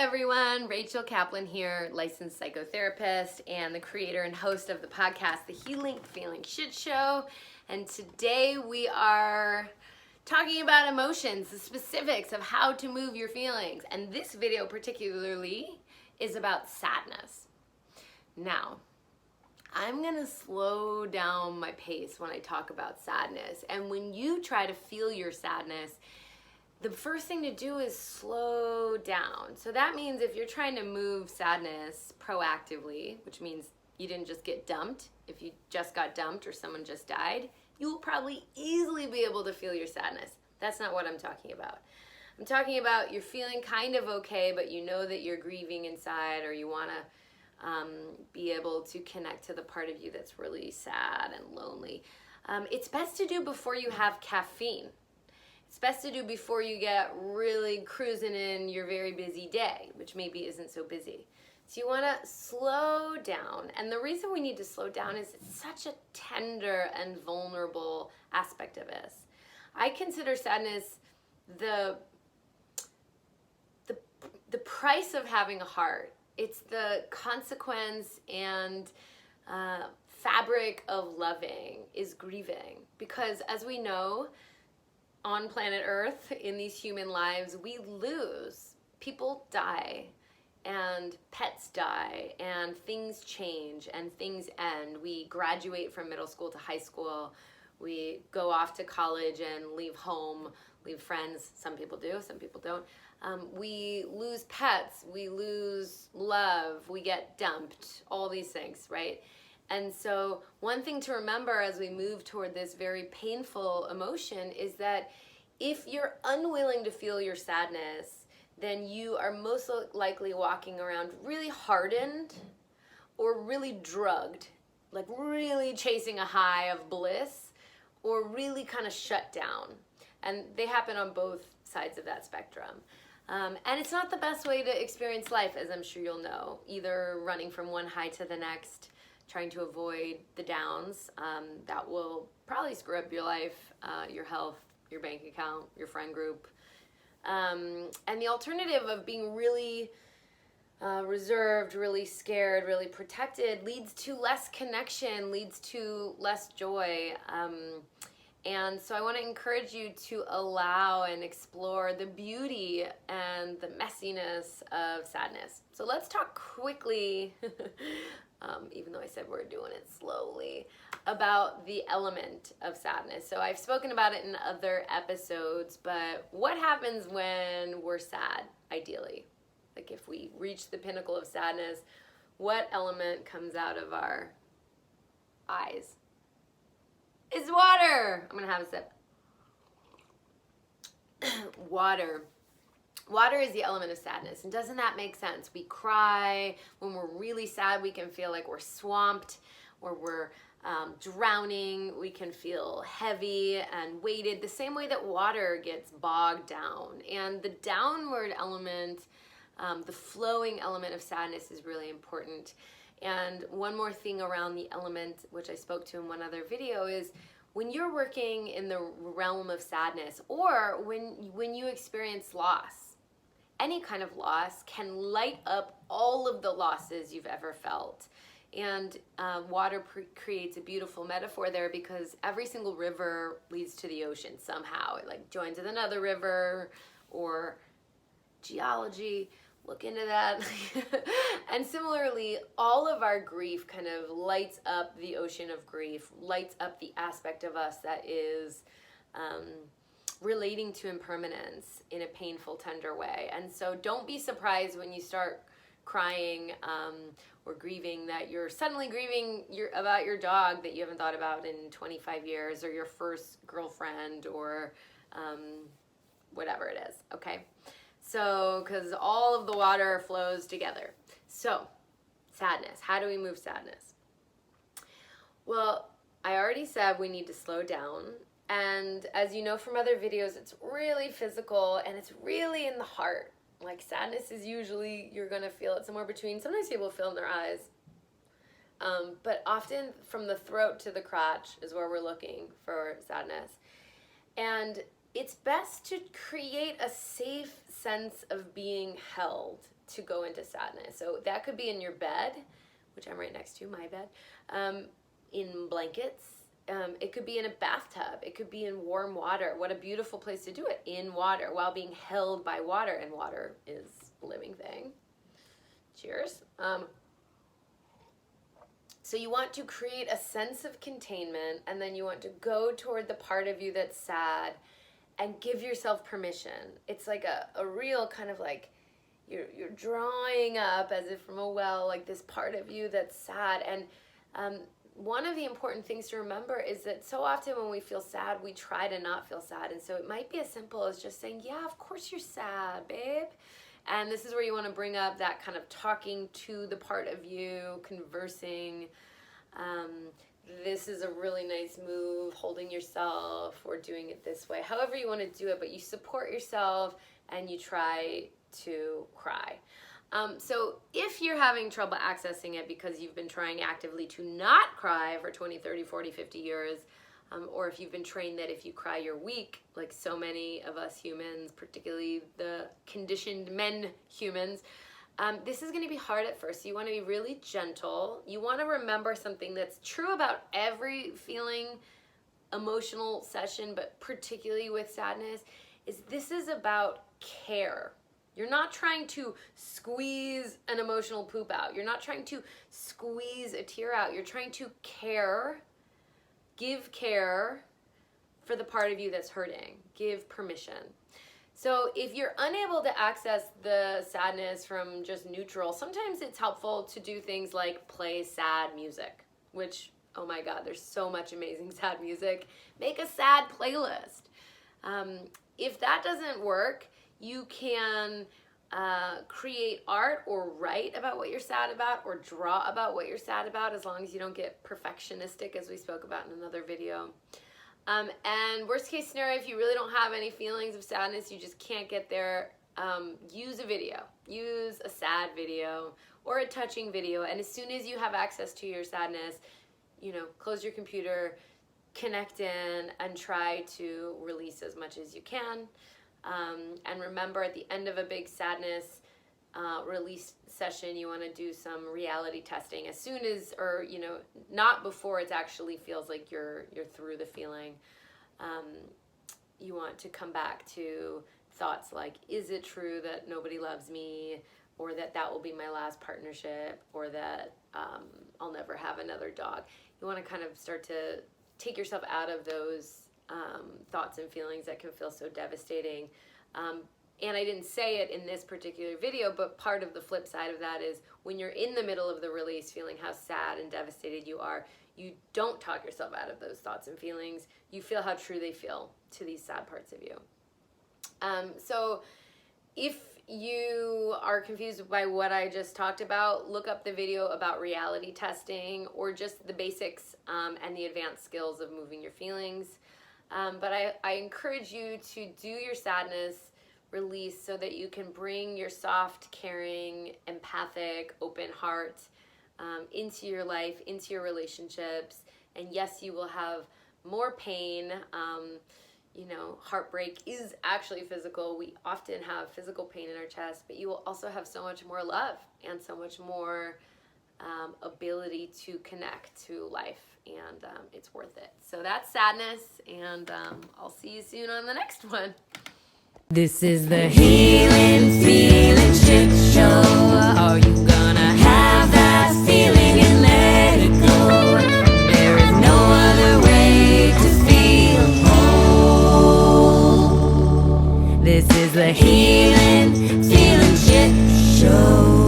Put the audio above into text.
everyone, Rachel Kaplan here, licensed psychotherapist and the creator and host of the podcast, The Healing Feeling Shit Show. And today we are talking about emotions, the specifics of how to move your feelings. And this video particularly is about sadness. Now, I'm gonna slow down my pace when I talk about sadness. And when you try to feel your sadness, the first thing to do is slow down. So that means if you're trying to move sadness proactively, which means you didn't just get dumped, if you just got dumped or someone just died, you will probably easily be able to feel your sadness. That's not what I'm talking about. I'm talking about you're feeling kind of okay, but you know that you're grieving inside, or you wanna be able to connect to the part of you that's really sad and lonely. It's best to do before you have caffeine. It's best to do before you get really cruising in your very busy day, which maybe isn't so busy. So you want to slow down. And the reason we need to slow down is it's such a tender and vulnerable aspect of us. I consider sadness the price of having a heart. It's the consequence and fabric of loving is grieving. Because as we know, on planet Earth, in these human lives, we lose. People die, and pets die, and things change, and things end. We graduate from middle school to high school. We go off to college and leave home, leave friends. Some people do, some people don't. We lose pets, we lose love, we get dumped, all these things, right? And so one thing to remember as we move toward this very painful emotion is that if you're unwilling to feel your sadness, then you are most likely walking around really hardened or really drugged, like really chasing a high of bliss, or really kind of shut down. And they happen on both sides of that spectrum. And it's not the best way to experience life, as I'm sure you'll know, either running from one high to the next, trying to avoid the downs. That will probably screw up your life, your health, your bank account, your friend group. And the alternative of being really reserved, really scared, really protected leads to less connection, leads to less joy. And so I want to encourage you to allow and explore the beauty and the messiness of sadness. So let's talk quickly, even though I said we're doing it slowly, about the element of sadness. So I've spoken about it in other episodes, but what happens when we're sad, ideally? Like if we reach the pinnacle of sadness, what element comes out of our eyes? It's water. I'm gonna have a sip. Water. Water is the element of sadness. And doesn't that make sense? We cry. When we're really sad, we can feel like we're swamped, or we're drowning. We can feel heavy and weighted, the same way that water gets bogged down. And the downward element, the flowing element of sadness is really important. And one more thing around the element, which I spoke to in one other video, is when you're working in the realm of sadness, or when you experience loss, any kind of loss can light up all of the losses you've ever felt. And water creates a beautiful metaphor there, because every single river leads to the ocean somehow. It like joins with another river, or geology. Look into that. And similarly, all of our grief kind of lights up the ocean of grief, lights up the aspect of us that is relating to impermanence in a painful, tender way. And so don't be surprised when you start crying or grieving, that you're suddenly grieving about your dog that you haven't thought about in 25 years, or your first girlfriend, or whatever it is, okay? So, because all of the water flows together. So, sadness. How do we move sadness? Well, I already said we need to slow down. And as you know from other videos, it's really physical, and it's really in the heart. Like sadness is usually, you're going to feel it somewhere between. Sometimes people feel it in their eyes. But often from the throat to the crotch is where we're looking for sadness. And it's best to create a safe sense of being held, to go into sadness. So that could be in your bed, which I'm right next to, my bed, in blankets. It could be in a bathtub. It could be in warm water. What a beautiful place to do it, in water, while being held by water. And water is a living thing. Cheers. So you want to create a sense of containment, and then you want to go toward the part of you that's sad and give yourself permission. It's like a real kind of like you're drawing up, as if from a well, like this part of you that's sad. And one of the important things to remember is that so often when we feel sad, we try to not feel sad. And so it might be as simple as just saying, yeah, of course you're sad, babe. And this is where you want to bring up that kind of talking to the part of you, conversing. This is a really nice move, holding yourself or doing it this way. However you want to do it, but you support yourself and you try to cry. So if you're having trouble accessing it because you've been trying actively to not cry for 20, 30, 40, 50 years, or if you've been trained that if you cry, you're weak, like so many of us humans, particularly the conditioned men humans, this is going to be hard at first. You want to be really gentle. You want to remember something that's true about every feeling, emotional session, but particularly with sadness, is this is about care. You're not trying to squeeze an emotional poop out. You're not trying to squeeze a tear out. You're trying to care, give care for the part of you that's hurting. Give permission. So if you're unable to access the sadness from just neutral, sometimes it's helpful to do things like play sad music, which, oh my God, there's so much amazing sad music. Make a sad playlist. If that doesn't work, you can create art or write about what you're sad about or draw about what you're sad about, as long as you don't get perfectionistic, as we spoke about in another video. And worst case scenario, if you really don't have any feelings of sadness, you just can't get there, use a video. Use a sad video or a touching video. And as soon as you have access to your sadness, close your computer, connect in, and try to release as much as you can. And remember, at the end of a big sadness release session, you want to do some reality testing as soon as, or not before it actually feels like you're through the feeling. You want to come back to thoughts like, is it true that nobody loves me, or that will be my last partnership, or that I'll never have another dog? You want to kind of start to take yourself out of those thoughts and feelings that can feel so devastating. And I didn't say it in this particular video, but part of the flip side of that is when you're in the middle of the release, feeling how sad and devastated you are, you don't talk yourself out of those thoughts and feelings. You feel how true they feel to these sad parts of you. So if you are confused by what I just talked about, look up the video about reality testing, or just the basics and the advanced skills of moving your feelings. But I encourage you to do your sadness release so that you can bring your soft, caring, empathic, open heart into your life, into your relationships. And yes, you will have more pain. Heartbreak is actually physical. We often have physical pain in our chest, but you will also have so much more love and so much more ability to connect to life. And it's worth it. So that's sadness, and I'll see you soon on the next one. This is the Healing Feeling Shit Show. Are you gonna have that feeling and let it go? There is no other way to feel whole. This is the Healing Feeling Shit Show.